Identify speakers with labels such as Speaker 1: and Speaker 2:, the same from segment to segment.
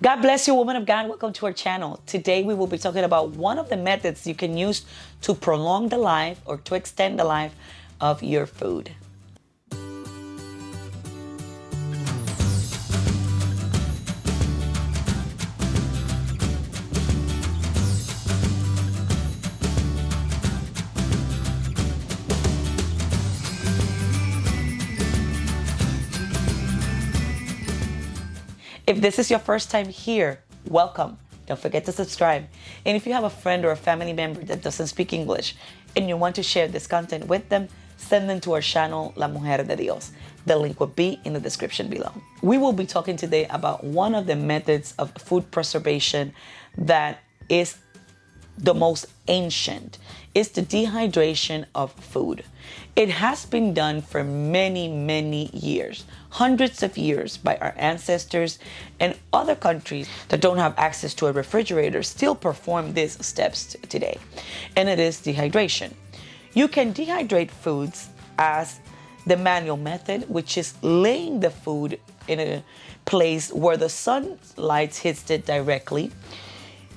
Speaker 1: God bless you, woman of God. Welcome to our channel. Today we will be talking about one of the methods you can use to prolong the life or to extend the life of your food. If this is your first time here, welcome. Don't forget to subscribe. And if you have a friend or a family member that doesn't speak English and you want to share this content with them, send them to our channel, La Mujer de Dios. The link will be in the description below. We will be talking today about one of the methods of food preservation that is the most ancient. It's the dehydration of food. It has been done for many, many years, hundreds of years by our ancestors, and other countries that don't have access to a refrigerator still perform these steps today. And it is dehydration. You can dehydrate foods as the manual method, which is laying the food in a place where the sunlight hits it directly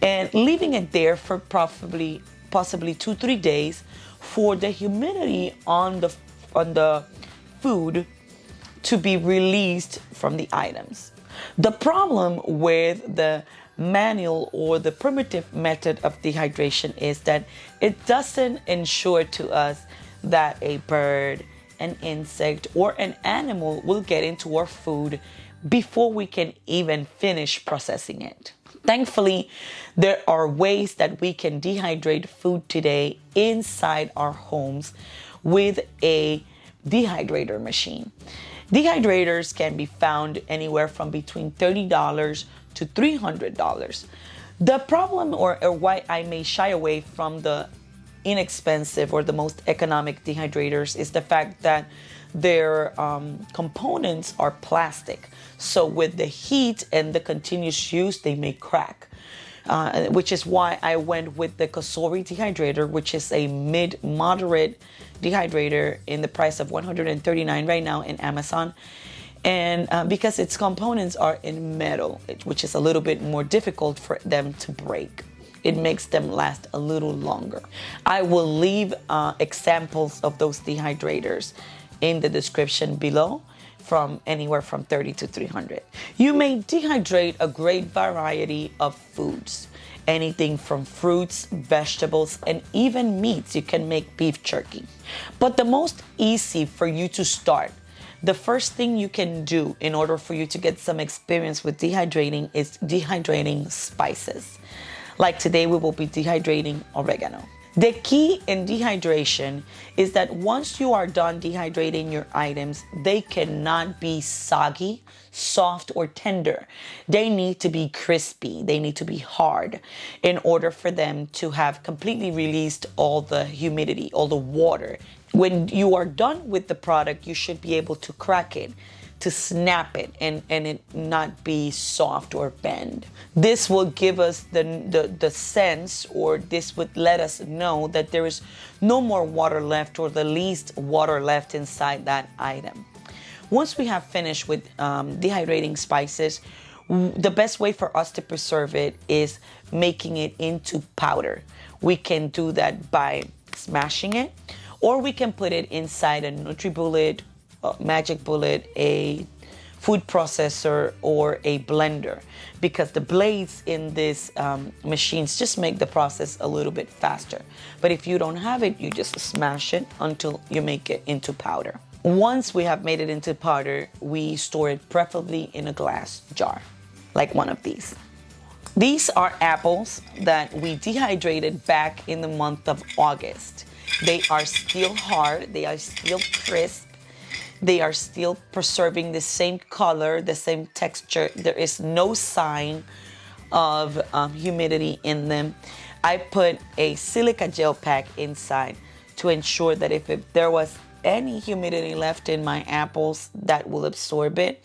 Speaker 1: and leaving it there for possibly 2-3 days for the humidity on the food to be released from the items. The problem with the manual or the primitive method of dehydration is that it doesn't ensure to us that a bird, an insect, or an animal will get into our food before we can even finish processing it. Thankfully, there are ways that we can dehydrate food today inside our homes with a dehydrator machine. Dehydrators can be found anywhere from between $30 to $300. The problem or why I may shy away from the inexpensive or the most economic dehydrators is the fact that their components are plastic. So with the heat and the continuous use, they may crack. Which is why I went with the Kosori dehydrator, which is a mid-moderate dehydrator in the price of $139 right now in Amazon. And because its components are in metal, which is a little bit more difficult for them to break. It makes them last a little longer. I will leave examples of those dehydrators in the description below, from anywhere from 30 to 300. You may dehydrate a great variety of foods, anything from fruits, vegetables, and even meats. You can make beef jerky. But the most easy for you to start, the first thing you can do in order for you to get some experience with dehydrating is dehydrating spices. Like today, we will be dehydrating oregano. The key in dehydration is that once you are done dehydrating your items, they cannot be soggy, soft, or tender. They need to be crispy. They need to be hard in order for them to have completely released all the humidity, all the water. When you are done with the product, you should be able to crack it, to snap it, and it not be soft or bend. This will give us the sense, or this would let us know that there is no more water left or the least water left inside that item. Once we have finished with dehydrating spices, the best way for us to preserve it is making it into powder. We can do that by smashing it, or we can put it inside a NutriBullet, Magic Bullet, a food processor, or a blender, because the blades in these machines just make the process a little bit faster. But if you don't have it, you just smash it until you make it into powder. Once we have made it into powder, we store it preferably in a glass jar, like one of these. These are apples that we dehydrated back in the month of August. They are still hard, they are still crisp, they are still preserving the same color, the same texture. There is no sign of humidity in them. I put a silica gel pack inside to ensure that if there was any humidity left in my apples, that will absorb it.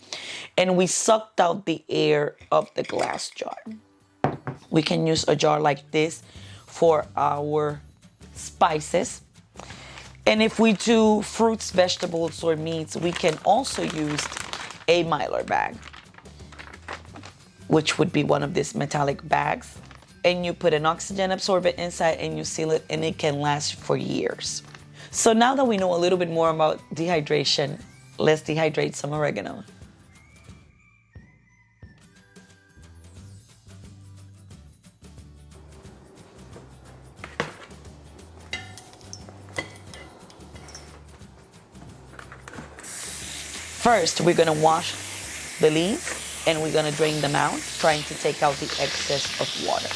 Speaker 1: And we sucked out the air of the glass jar. We can use a jar like this for our spices. And if we do fruits, vegetables, or meats, we can also use a Mylar bag. which would be one of these metallic bags, and you put an oxygen absorbent inside and you seal it, and it can last for years. So now that we know a little bit more about dehydration, let's dehydrate some oregano. First, we're gonna wash the leaves and we're gonna drain them out, trying to take out the excess of water.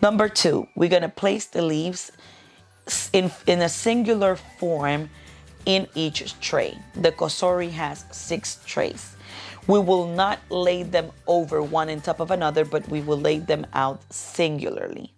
Speaker 1: Number 2, we're gonna place the leaves in a singular form in each tray. The kosori has 6 trays. We will not lay them over one on top of another, but we will lay them out singularly.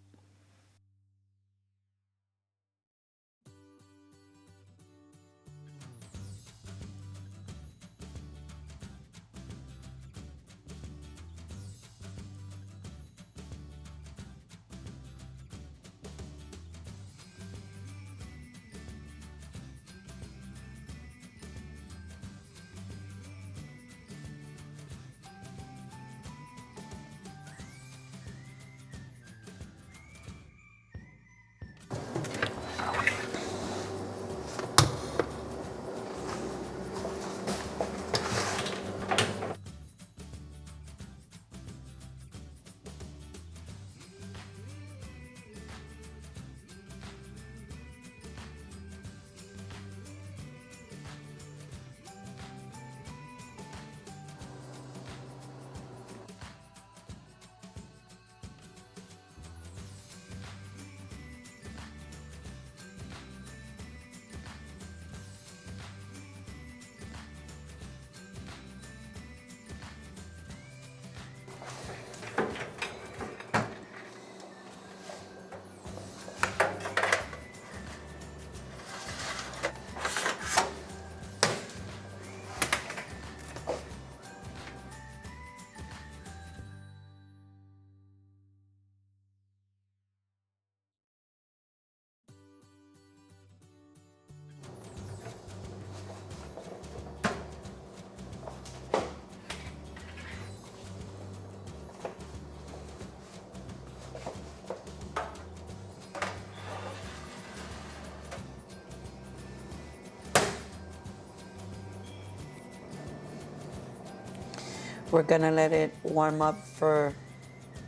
Speaker 1: We're gonna let it warm up for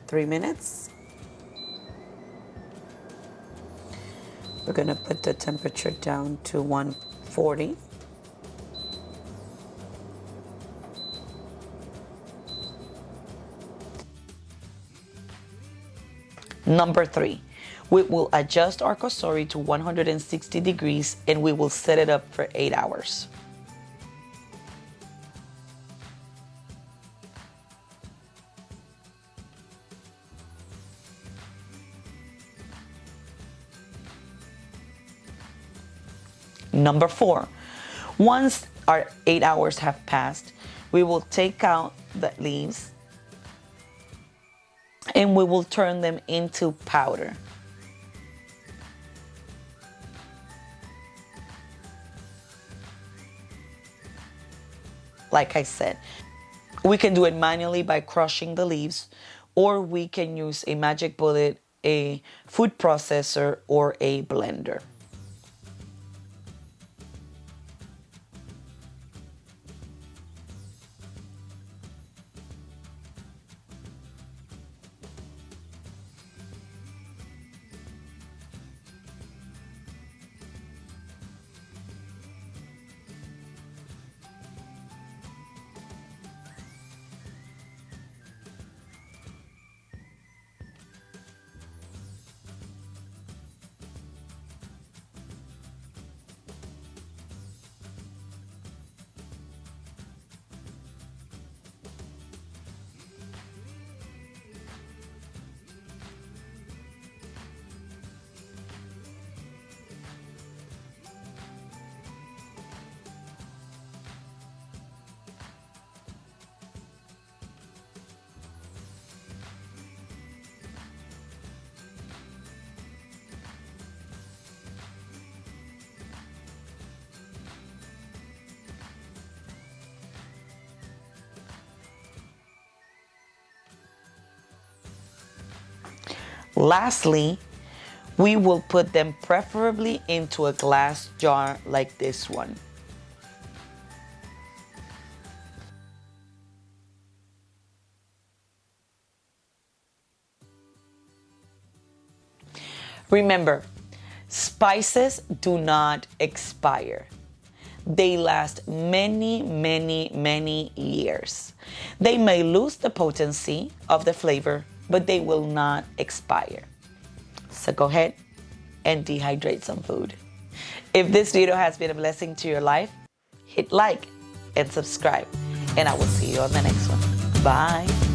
Speaker 1: 3 minutes. We're gonna put the temperature down to 140. Number 3, we will adjust our kosori to 160 degrees and we will set it up for 8 hours. Number 4, once our 8 hours have passed, we will take out the leaves and we will turn them into powder. Like I said, we can do it manually by crushing the leaves, or we can use a magic bullet, a food processor, or a blender. Lastly, we will put them preferably into a glass jar like this one. Remember, spices do not expire. They last many, many, many years. They may lose the potency of the flavor, but they will not expire. So go ahead and dehydrate some food. If this video has been a blessing to your life, hit like and subscribe. And I will see you on the next one. Bye.